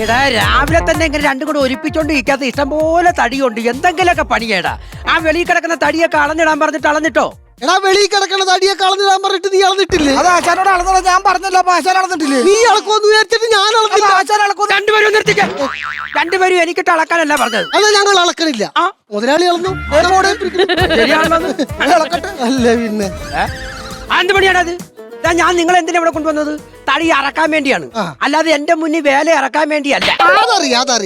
എടാ രാവിലെ തന്നെ ഇങ്ങനെ രണ്ടും കൂടെ ഒരുപ്പിച്ചോണ്ട് ഇരിക്കാത്ത ഇഷ്ടംപോലെ തടിയുണ്ട്, എന്തെങ്കിലുമൊക്കെ പണിയേടാ. ആ വെളിയിൽ കിടക്കുന്ന തടിയൊക്കെ അളന്നിടാൻ പറഞ്ഞിട്ട് അളന്നിട്ടോ? എടാ വെളിയിൽ കിടക്കണ തടിയൊക്കെ അളന്നിടാൻ പറഞ്ഞിട്ട് നീ അളന്നിട്ടില്ലേ? അത് ആശാനോട് അളന്നോ, ഞാൻ പറഞ്ഞല്ലോ. അപ്പൊ ആശാൻ അളന്നിട്ടില്ലേ? നീ അളക്കുമെന്ന് വിചാരിച്ചിട്ട് ഞാൻ അളക്കില്ല. ആശാൻ അളക്കും. രണ്ടുപേരും നിർത്തിക്ക. രണ്ടുപേരും എനിക്കിട്ട് അളക്കാനല്ല പറഞ്ഞത്. അല്ല ഞങ്ങൾ അളക്കണില്ല. ആ മുതലാളി അളന്നു. ശരിയാണല്ലോ. അല്ല പിന്നെ എന്ത് പണിയാണത്? ഞാൻ നിങ്ങളെ എന്തിനാ ഇവിടെ കൊണ്ടുവന്നത്? തടി അറക്കാൻ വേണ്ടിയാണ്, അല്ലാതെ എന്റെ മുന്നിൽ വേല ഇറക്കാൻ വേണ്ടിയല്ല.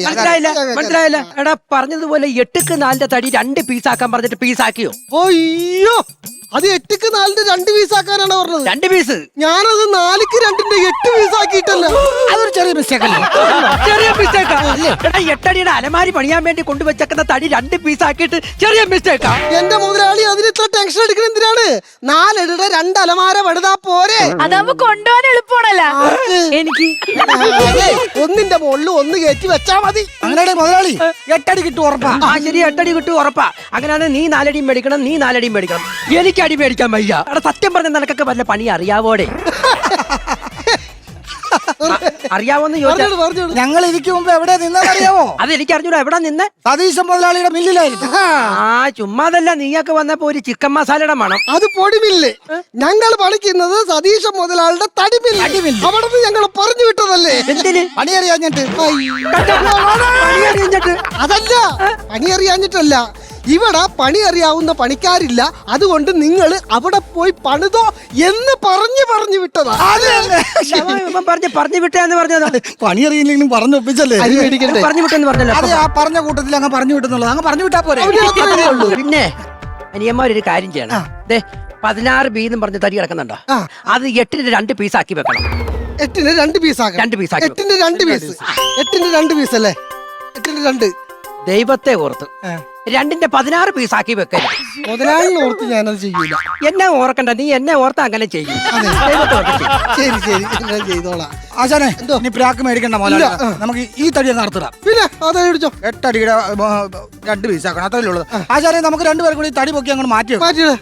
മനസ്സിലായില്ല? എടാ പറഞ്ഞതുപോലെ 8ക്ക് 4 തടി 2 പീസാക്കാൻ പറഞ്ഞിട്ട് പീസാക്കിയോ? അയ്യോ, അത് 8ക്ക് 4 2 പീസാക്കാനാണ് പറഞ്ഞത്. 2 പീസ്. ഞാനത് 4ക്ക് 2 8 പീസാക്കിയിട്ടല്ല. അതൊരു ചെറിയ മിസ്റ്റേക്ക് അല്ലേ? ചെറിയ മിസ്റ്റേക്കാ. എടാ 8 അടിയുടെ അലമാരി പണിയാൻ വേണ്ടി കൊണ്ടുവച്ചേക്കുന്ന തടി 2 പീസാക്കിയിട്ട് ചെറിയ മിസ്റ്റേക്കാ. എന്റെ മുതലാളി അതിന് ഇത്ര ടെൻഷൻ എടുക്കണ എന്തിനാണ്? 4 അടിയുടെ 2 അലമാര പെടുതാ പോരെ. അതാവുമ്പോ കൊണ്ടുപോകാൻ എളുപ്പമാണല്ലോ. എനിക്ക് ഒന്നിന്റെ മുകളിൽ ഒന്ന് കയറ്റി വെച്ചാ മതി. അങ്ങനെ മുതലാളി 8 അടി കിട്ടും ഉറപ്പാ. ആ ശരി, 8 അടി കിട്ടും ഉറപ്പാ. അങ്ങനെയാണെങ്കിൽ നീ 4 അടിയും മേടിക്കണം, നീ 4 അടിയും മേടിക്കണം. എനിക്ക് അടി മേടിക്കാൻ വയ്യ. എടാ സത്യം പറഞ്ഞ നിനക്കൊക്കെ വല്ല പണി അറിയാവോടെ? അറിയാവോന്ന് ചോദിച്ചാ ഞങ്ങൾ ഇരിക്കും മുമ്പ് എവിടെ നിന്നറിയാവോ? അത് എനിക്ക് അറിഞ്ഞൂടാ. എവിടെ നിന്ന്? സതീശൻ മുതലാളിയുടെ മില്ലിലായിരുന്നു. ആ ചുമ്മാതല്ല, നീയൊക്കെ വന്നപ്പോ ഒരു ചിക്കൻ മസാലയുടെ മണം. അത് പൊടിമില്ലേ. ഞങ്ങൾ പണിക്കുന്നത് സതീശ മുതലാളുടെ തടിമില്ല. അവിടെ നിന്ന് ഞങ്ങൾ പറഞ്ഞു വിട്ടതല്ലേ. എന്തിന്? പണി അറിയാഞ്ഞിട്ട്. അതല്ല, പണി അറിയാഞ്ഞിട്ടല്ല. ഇവിടെ പണി അറിയാവുന്ന പണിക്കാരില്ല, അതുകൊണ്ട് നിങ്ങൾ അവിടെ പോയി പണിതോ എന്ന് പറഞ്ഞു വിട്ടതാ. പറഞ്ഞു വിട്ടെന്ന് പറഞ്ഞതാണ്. പണി അറിയില്ലെങ്കിലും പറഞ്ഞു ഒപ്പിച്ചല്ലേ? പറഞ്ഞു വിട്ടെന്ന് പറഞ്ഞല്ലോ. അതെ, ആ പറഞ്ഞ കൂട്ടത്തിൽ അങ്ങ് പറഞ്ഞു വിട്ടെന്നുള്ളത് അങ്ങ് പറഞ്ഞു വിട്ടാ പോരെ. പിന്നെ അനിയന്മാരൊരു കാര്യം ചെയ്യണം. 16 ബി എന്നും പറഞ്ഞ് തടി കിടക്കുന്നുണ്ടോ? അത് 8ന് 2 പീസാക്കി വെക്കണം. 8ന് 2 പീസാക്കണം. 2 പീസാക്കി. 8ന് 2 പീസ്. 8ന് 2 പീസ് അല്ലേ? 8ന് 2. ദൈവത്തെ ഓർത്ത് 2ന്റെ 16 പീസാക്കി വെക്കരുത്. മുതലാളിനെ ഓർത്ത് ഞാനത് ചെയ്യൂല. എന്നെ ഓർക്കണ്ട, നീ എന്നെ ഓർത്ത് അങ്ങനെ ചെയ്യും. ശരി ഞാൻ ചെയ്തോളാം. ആശാനെ നീ പ്രാക്ക് മേടിക്കണ്ട മുതലാളി. നമുക്ക് ഈ തടി അങ്ങ് നടത്തിടാം. പിന്നെ അതെ പിടിച്ചോ. 8 അടിയുടെ 2 പീസാക്കണം, അത്രയല്ലേ ഉള്ളത്. ആശാനെ നമുക്ക് 2 പേർക്കും കൂടി തടി പൊക്കി അങ്ങോട്ട് മാറ്റി മാറ്റിയിട.